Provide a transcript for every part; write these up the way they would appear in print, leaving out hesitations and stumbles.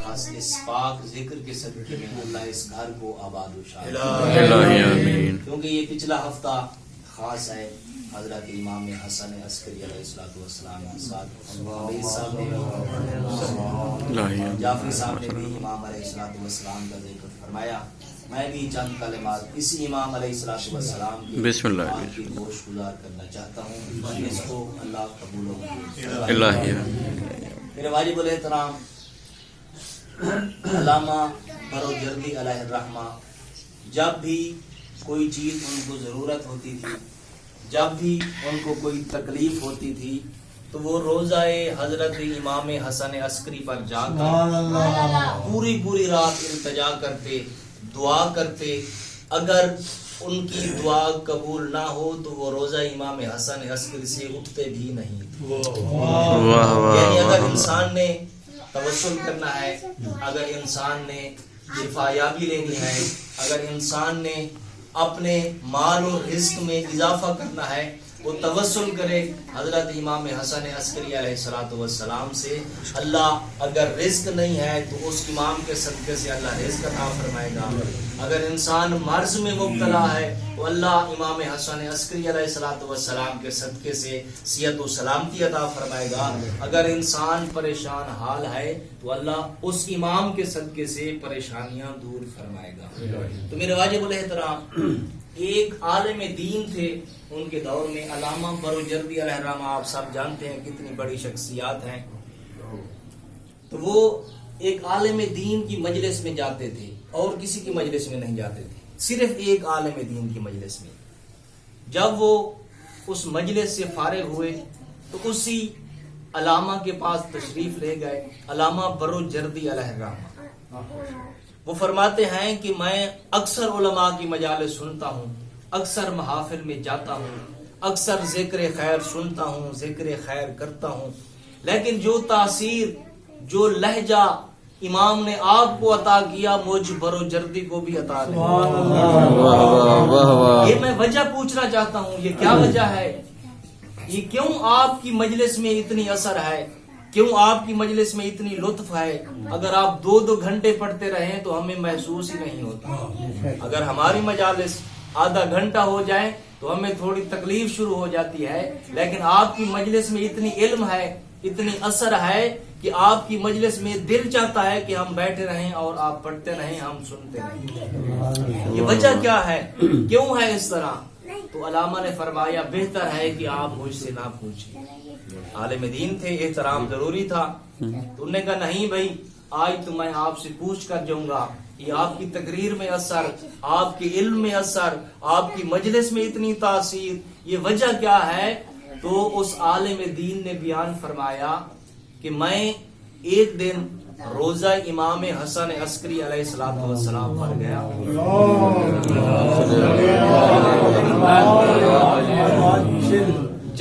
خاص اس پاک ذکر کے صدقے میں اللہ اس گھر کو آباد و شاد الہی آمین۔ کیونکہ یہ پچھلا ہفتہ خاص ہے حضرت امام حسن عسکری علیہ السلام کے ساتھ جعفری صاحب نے بھی امام علیہ السلام کا ذکر فرمایا۔ میں بھی چند کلمات اسی امام علیہ السلام کی بسم اللہ بات کی گوش گزار کرنا چاہتا ہوں، اس کو اللہ قبول و منظور۔ الہی آمین۔ میرے واجب الاحترام علامہ بروجردی علیہ الرحمہ جب بھی کوئی چیز ان کو ضرورت ہوتی تھی، جب بھی ان کو کوئی تکلیف ہوتی تھی، تو وہ روزہ حضرت امام حسن عسکری پر جا کر پوری رات التجا کرتے، دعا کرتے۔ اگر ان کی دعا قبول نہ ہو تو وہ روزہ امام حسن عسکری سے اٹھتے بھی نہیں۔ یعنی اگر انسان نے توسل کرنا ہے، اگر انسان نے شفا یابی لینی ہے، اگر انسان نے اپنے مال و رزق میں اضافہ کرنا ہے، وہ توسل کرے حضرت امام حسن عسکری علیہ السلام سے۔ اللہ اگر رزق نہیں ہے تو اس امام کے صدقے سے اللہ رزق عطا فرمائے گا۔ اگر انسان مرض میں مبتلا ہے تو اللہ امام حسن عسکری علیہ السلام کے صدقے سے صحت و سلامتی عطا فرمائے گا۔ اگر انسان پریشان حال ہے تو اللہ اس امام کے صدقے سے پریشانیاں دور فرمائے گا۔ تو میرے واجب الاحترام ایک عالم دین تھے ان کے دور میں، علامہ بروجردی علیہ الرحمہ، آپ سب جانتے ہیں کتنی بڑی شخصیات ہیں۔ تو وہ ایک عالم دین کی مجلس میں جاتے تھے اور کسی کی مجلس میں نہیں جاتے تھے، صرف ایک عالم دین کی مجلس میں۔ جب وہ اس مجلس سے فارغ ہوئے تو اسی علامہ کے پاس تشریف لے گئے، علامہ بروجردی علیہ الرحمہ۔ وہ فرماتے ہیں کہ میں اکثر علماء کی مجالس سنتا ہوں، اکثر محافل میں جاتا ہوں، اکثر ذکر خیر سنتا ہوں، ذکر خیر کرتا ہوں، لیکن جو تاثیر، جو لہجہ امام نے آپ کو عطا کیا مجھ بروجردی کو بھی عطا نہیں۔ یہ میں وجہ پوچھنا چاہتا ہوں، یہ کیا وجہ ہے؟ یہ کیوں آپ کی مجلس میں اتنی اثر ہے، کیوں آپ کی مجلس میں اتنی لطف ہے؟ اگر آپ 2 گھنٹے پڑھتے رہیں تو ہمیں محسوس ہی نہیں ہوتا، اگر ہماری مجالس آدھا گھنٹہ ہو جائے تو ہمیں تھوڑی تکلیف شروع ہو جاتی ہے، لیکن آپ کی مجلس میں اتنی علم ہے، اتنی اثر ہے کہ آپ کی مجلس میں دل چاہتا ہے کہ ہم بیٹھے رہیں اور آپ پڑھتے رہیں، ہم سنتے رہیں۔ یہ وجہ کیا ہے، کیوں ہے اس طرح؟ تو علامہ نے فرمایا بہتر ہے کہ آپ مجھ سے نہ پوچھیں۔ عالم دین تھے، احترام ضروری تھا، تو انہوں نے کہا نہیں بھائی، آج تو میں آپ سے پوچھ کر جاؤں گا۔ یہ آپ کی تقریر میں اثر، آپ کے علم میں اثر، آپ کی مجلس میں اتنی تاثیر، یہ وجہ کیا ہے؟ تو اس عالم دین نے بیان فرمایا کہ میں ایک دن روزہ امام حسن عسکری علیہ السلام پر گیا۔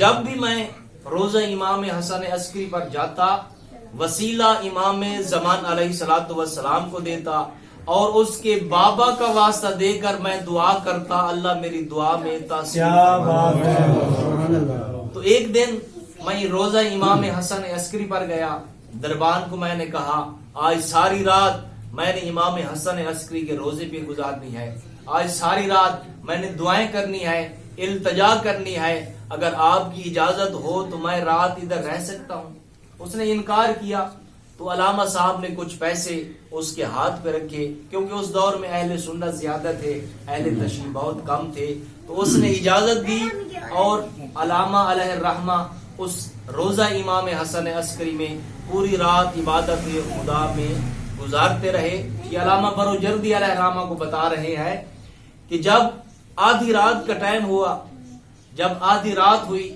جب بھی میں روزہ امام حسن عسکری پر جاتا، وسیلہ امام زمان علیہ السلام کو دیتا اور اس کے بابا کا واسطہ دے کر میں دعا کرتا، اللہ میری دعا میں تاثیر۔ تو ایک دن میں روزہ امام حسن عسکری پر گیا، دربان کو میں نے کہا آج ساری رات میں نے امام حسن عسکری کے روزے پہ گزارنی ہے، آج ساری رات میں نے دعائیں کرنی ہے، التجا کرنی ہے، اگر آپ کی اجازت ہو تو میں رات ادھر رہ سکتا ہوں۔ اس نے انکار کیا، تو علامہ صاحب نے کچھ پیسے اس کے ہاتھ پہ رکھے، کیونکہ اس دور میں اہل سنت زیادہ تھے، اہل تشیع بہت کم تھے، تو اس نے اجازت دی اور علامہ علیہ الرحمہ اس روزہ امام حسن عسکری میں پوری رات عبادت خدا میں گزارتے رہے۔ یہ علامہ بروجردی علیہ الرحمہ کو بتا رہے ہیں کہ جب آدھی رات کا ٹائم ہوا، جب آدھی رات ہوئی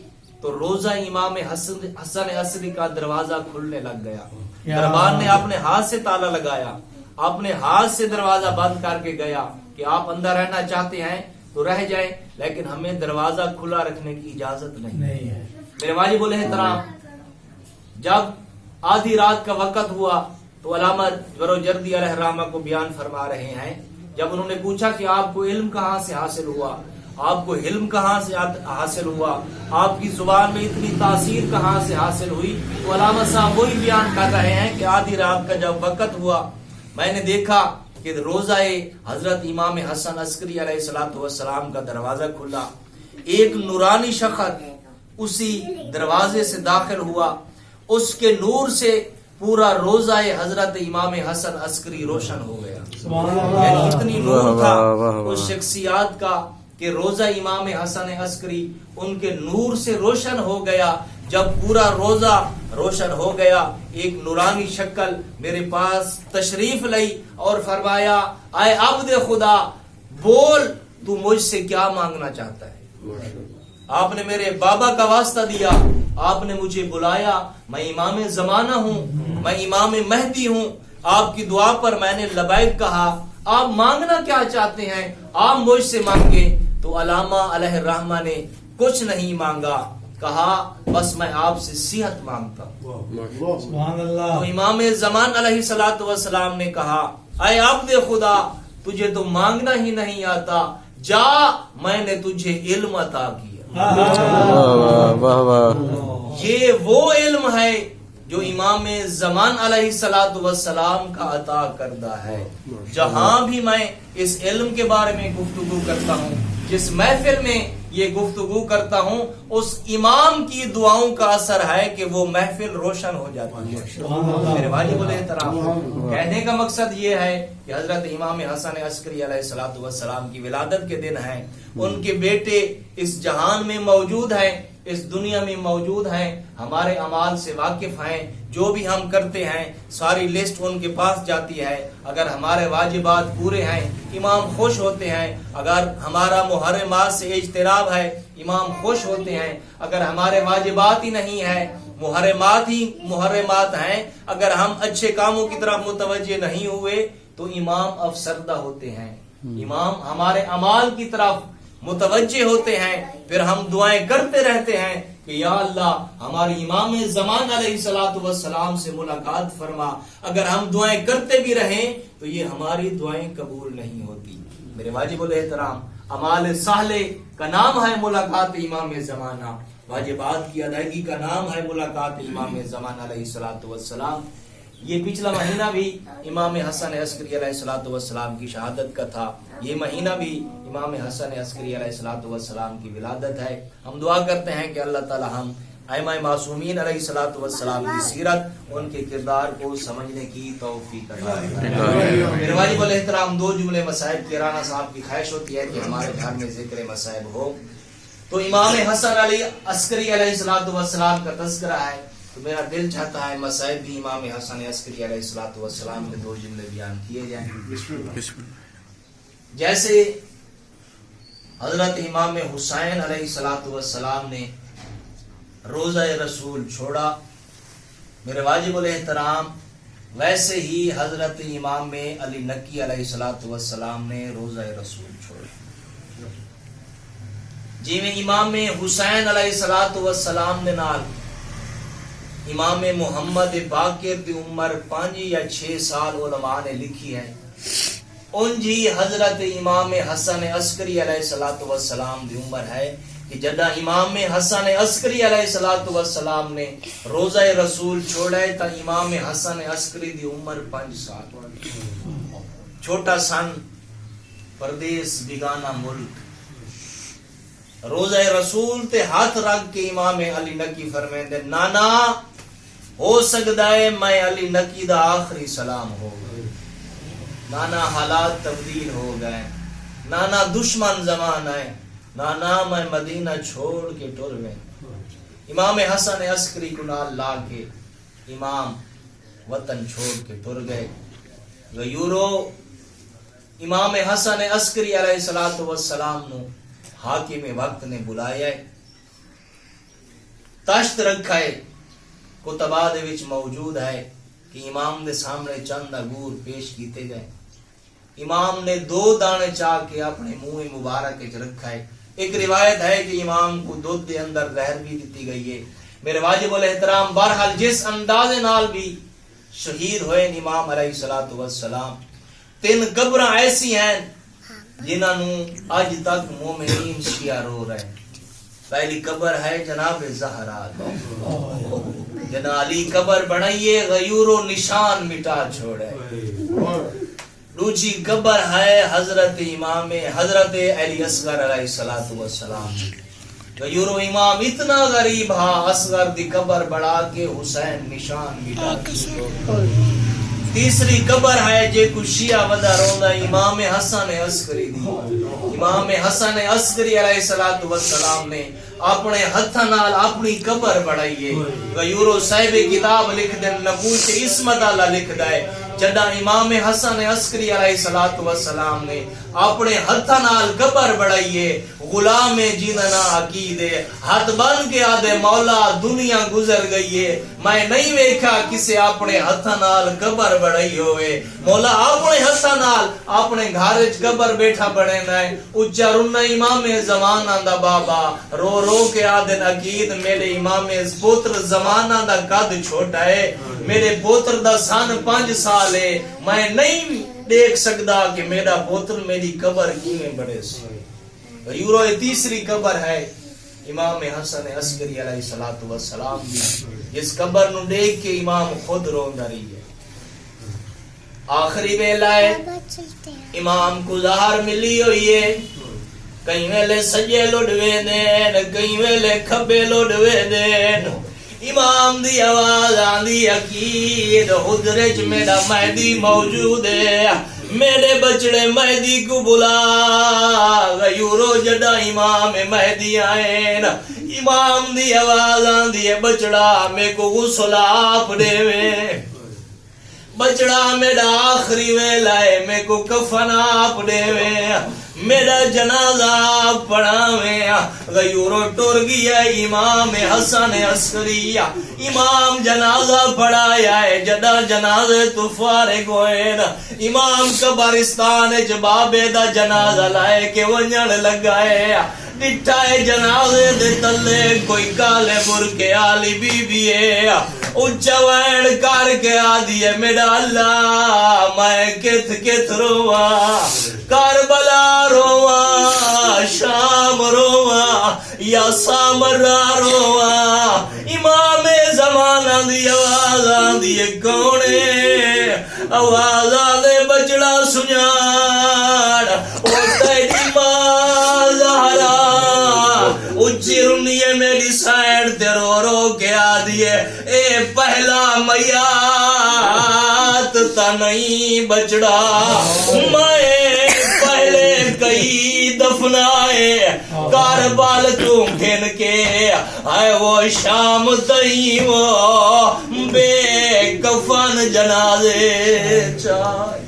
تو روزہ امام حسن عسکری کا دروازہ کھلنے لگ گیا۔ دربان نے اپنے ہاتھ سے تالا لگایا، اپنے ہاتھ سے دروازہ بند کر کے گیا کہ آپ اندر رہنا چاہتے ہیں تو رہ جائیں، لیکن ہمیں دروازہ کھلا رکھنے کی اجازت نہیں ہے۔ میرے واجب الاحترام جب آدھی رات کا وقت ہوا تو علامہ بروجردی علیہ الرحمہ کو بیان فرما رہے ہیں، جب انہوں نے پوچھا کہ آپ کو علم کہاں سے حاصل ہوا، آپ کو علم کہاں سے حاصل ہوا, آپ کی زبان میں اتنی تاثیر کہاں سے حاصل ہوئی. تو علامہ صاحب وہی بیان کر رہے ہیں کہ آدھی رات کا جب وقت ہوا, میں نے دیکھا کہ روزہ حضرت امام حسن عسکری علیہ السلام کا دروازہ کھلا, ایک نورانی شخص اسی دروازے سے داخل ہوا, اس کے نور سے پورا روزہ حضرت امام حسن عسکری روشن ہو گیا. یعنی اتنی نور تھا اس شخصیات کا کہ روزہ امام حسن عسکری ان کے نور سے روشن ہو گیا. جب پورا روزہ روشن ہو گیا, ایک نورانی شکل میرے پاس تشریف لائی اور فرمایا, اے عبد خدا بول تو مجھ سے کیا مانگنا چاہتا ہے. آپ نے میرے بابا کا واسطہ دیا, آپ نے مجھے بلایا, میں امام زمانہ ہوں, میں امام مہدی ہوں, آپ کی دعا پر میں نے لبیک کہا, آپ مانگنا کیا چاہتے ہیں, آپ مجھ سے مانگے. تو علامہ علیہ الرحمہ نے کچھ نہیں مانگا, کہا بس میں آپ سے صحت مانگتا ہوں. تو امام زمان علیہ السلام نے کہا, اے عبد خدا تجھے تو مانگنا ہی نہیں آتا, جا میں نے تجھے علم عطا کیا. یہ وہ علم ہے جو امام زمان علیہ السلام کا عطا کردہ ہے. جہاں بھی میں اس علم کے بارے میں گفتگو کرتا ہوں, جس محفل میں یہ گفتگو کرتا ہوں, اس امام کی دعاؤں کا اثر ہے کہ وہ محفل روشن ہو جاتی ہے. میرے واجب الاحترام, کہنے کا مقصد یہ ہے کہ حضرت امام حسن عسکری علیہ السلام کی ولادت کے دن ہے. ان کے بیٹے اس جہان میں موجود ہیں, اس دنیا میں موجود ہیں, ہمارے اعمال سے واقف ہیں, جو بھی ہم کرتے ہیں ساری لسٹ ان کے پاس جاتی ہے. اگر ہمارے واجبات پورے ہیں امام خوش ہوتے ہیں, اگر ہمارا محرمات سے اجتناب ہے امام خوش ہوتے ہیں, اگر ہمارے واجبات ہی نہیں ہیں محرمات ہی محرمات ہیں, اگر ہم اچھے کاموں کی طرف متوجہ نہیں ہوئے تو امام افسردہ ہوتے ہیں. امام ہمارے اعمال کی طرف متوجہ ہوتے ہیں, پھر ہم دعائیں کرتے رہتے ہیں کہ یا اللہ ہمارے امام زمان علیہ السلام سے ملاقات فرما. اگر ہم دعائیں کرتے بھی رہیں تو یہ ہماری دعائیں قبول نہیں ہوتی. میرے واجب الاحترام, اعمال صالح کا نام ہے ملاقات امام زمانہ, واجبات کی ادائیگی کا نام ہے ملاقات امام زمان علیہ السلام. یہ پچھلا مہینہ بھی امام حسن عسکری علیہ السلام کی شہادت کا تھا, یہ مہینہ بھی امام حسن عسکری علیہ السلام کی ولادت ہے. ہم دعا کرتے ہیں کہ اللہ تعالی ہم ائمہ معصومین علیہ السلام کی سیرت, ان کے کردار کو سمجھنے کی توفیق عطا فرمائے. میرے واجب الاحترام, دو جملے مصائب کی رانا صاحب کی خواہش ہوتی ہے کہ ہمارے گھر میں ذکر مصائب ہو. تو امام حسن علی عسکری علیہ السلام کا تذکرہ ہے, تو میرا دل چاہتا ہے مصائب بھی امام حسن عسکری علیہ السلام کے دو جملے بیان کیے جائیں. جیسے حضرت امام حسین علیہ السلام نے روزہ رسول چھوڑا, میرے واجب الاحترام, ویسے ہی حضرت امام علی نقی علیہ السلام نے روزہ رسول چھوڑا. جی میں امام حسین علیہ السلام نے نال امام محمد باقر دی عمر 5 یا 6 سال علماء نے لکھی ہے. ان جی حضرت امام حسن عسکری علیہ السلام دی عمر ہے کہ جدہ امام حسن عسکری علیہ السلام نے روزہ رسول چھوڑے تا امام حسن عسکری دی عمر 5 سال. چھوٹا سن, پردیس, بیگانہ ملک, روزہ رسول تے ہاتھ رکھ کے امام علی نقی فرمیندے, نانا ہو سکتا ہے میں علی نقی دا آخری سلام ہو گئے, نانا حالات تبدیل ہو گئے, نانا دشمن زمانہ ہے, نانا میں مدینہ چھوڑ کے ٹر گئے. امام حسن عسکری کو نال لا کے امام وطن چھوڑ کے ٹر گئے. غیورو امام حسن عسکری علیہ السلام نو حاکم وقت نے بلایا ہے, تشت رکھا ہے, کتباں دے وچ موجود ہے کہ امام دے سامنے چند انگور پیش کیتے گئے. امام نے 2 دانے چاہ کے اپنے منہ مبارک وچ رکھا ہے. ایک روایت ہے کہ امام کو دودھ دے اندر زہر بھی دیتی گئی ہے. میرے واجب الاحترام, بہرحال جس اندازے نال بھی شہید ہوئے امام علیہ السلام, 3 قبراں ایسی ہیں جنہاں نو اج تک مومنین شیعہ رو رہے ہیں. پہلی قبر ہے جناب زہرا دی. جنا علی قبر بنائیے غیور و نشان مٹا چھوڑے. دوسری قبر ہے حضرت امام حضرت علی اصغر علیہ الصلوۃ والسلام. غیور و امام اتنا غریب ہا اصغر دی قبر بڑھا کے حسین نشان مٹا چھوڑے. تیسری قبر ہے جے کو شیعہ ودا روندا امام حسن عسکری دی. امام حسن عسکری علیہ الصلوۃ والسلام نے اپنے ہتھاں نال اپنی قبر بڑھائی ہے. غیور صاحب کتاب لکھ دے نبوت عصمت اللہ لکھدا ہے جدا امام حسن عسکری علیہ الصلوۃ والسلام نے اپنے ہتھاں نال قبر بڑھائی ہے. غلام جننا عقید ہاتھ بن کے آدے مولا دنیا گزر گئی ہے میں نہیں ویکھا کسے اپنے ہتھاں نال قبر بڑھائی ہوئے. مولا اپنے ہتھاں نال اپنے گھر وچ قبر بیٹھا بنے نہ اچا رنا امام زمانہ دا بابا رو رو کے آدن عقید میرے امام پوتر زمانہ دا قد چھوٹا ہے. میرے پوتر دا سن 5 سال ہے. میں نہیں دیکھ سکتا کہ میرا پوتر میری قبر کیویں بڑھے سی. یورو تیسری قبر ہے امام حسن عسکری علیہ الصلوۃ والسلام دی. جس قبر نو دیکھ کے امام خود روندا رہی ہے. آخری ویلا ہے امام کو ظہر ملی ہوئی ہے. کئی ویلے سجے لڑوے دین کئی ویلے کھبے لڑوے دین. امام دی آواز آندی عقید حجرے چ میرا مہدی موجود ہے. میرے بچڑے مہدی کو بلا. غیورو جڑا امام مہدی آئے نا امام دی آواز آندی ہے بچڑا میں کو غسل آپ دے وے. بچڑا میرا آخری ویلا ہے میں کو کفن آپ دے وے. میرا جنازہ پڑھاویں. غیورو ٹر گیا امام حسن عسکری. امام جنازہ پڑھایا ہے جدا جنازے تو فارغ ہوئے نا امام قبرستان وچ بابے دا جنازہ لائے کے ونجن لگا ہے. ڈٹھا ہے جنازے دے تلے کوئی کالے برکے والی بی بی ہے. اچا وین کر کے آدھی ہے میرا اللہ میں کت کت رواں. کربلا رواں شام رواں یا سامرا رواں. امام زمانہ دی آواز آندی ہے کونے آواز آدھے بچڑا سنیاڑ او تیری ماں زہرا. اچھی رنی ہے میری سائن تے رو رو کے آدھی ہے اے پہلا میات تا نہیں بچڑا. میں پہلے کئی دفنائے کاربال تو گھن کے آئے وہ شام تئی وہ بے کفن جنازے چاہے.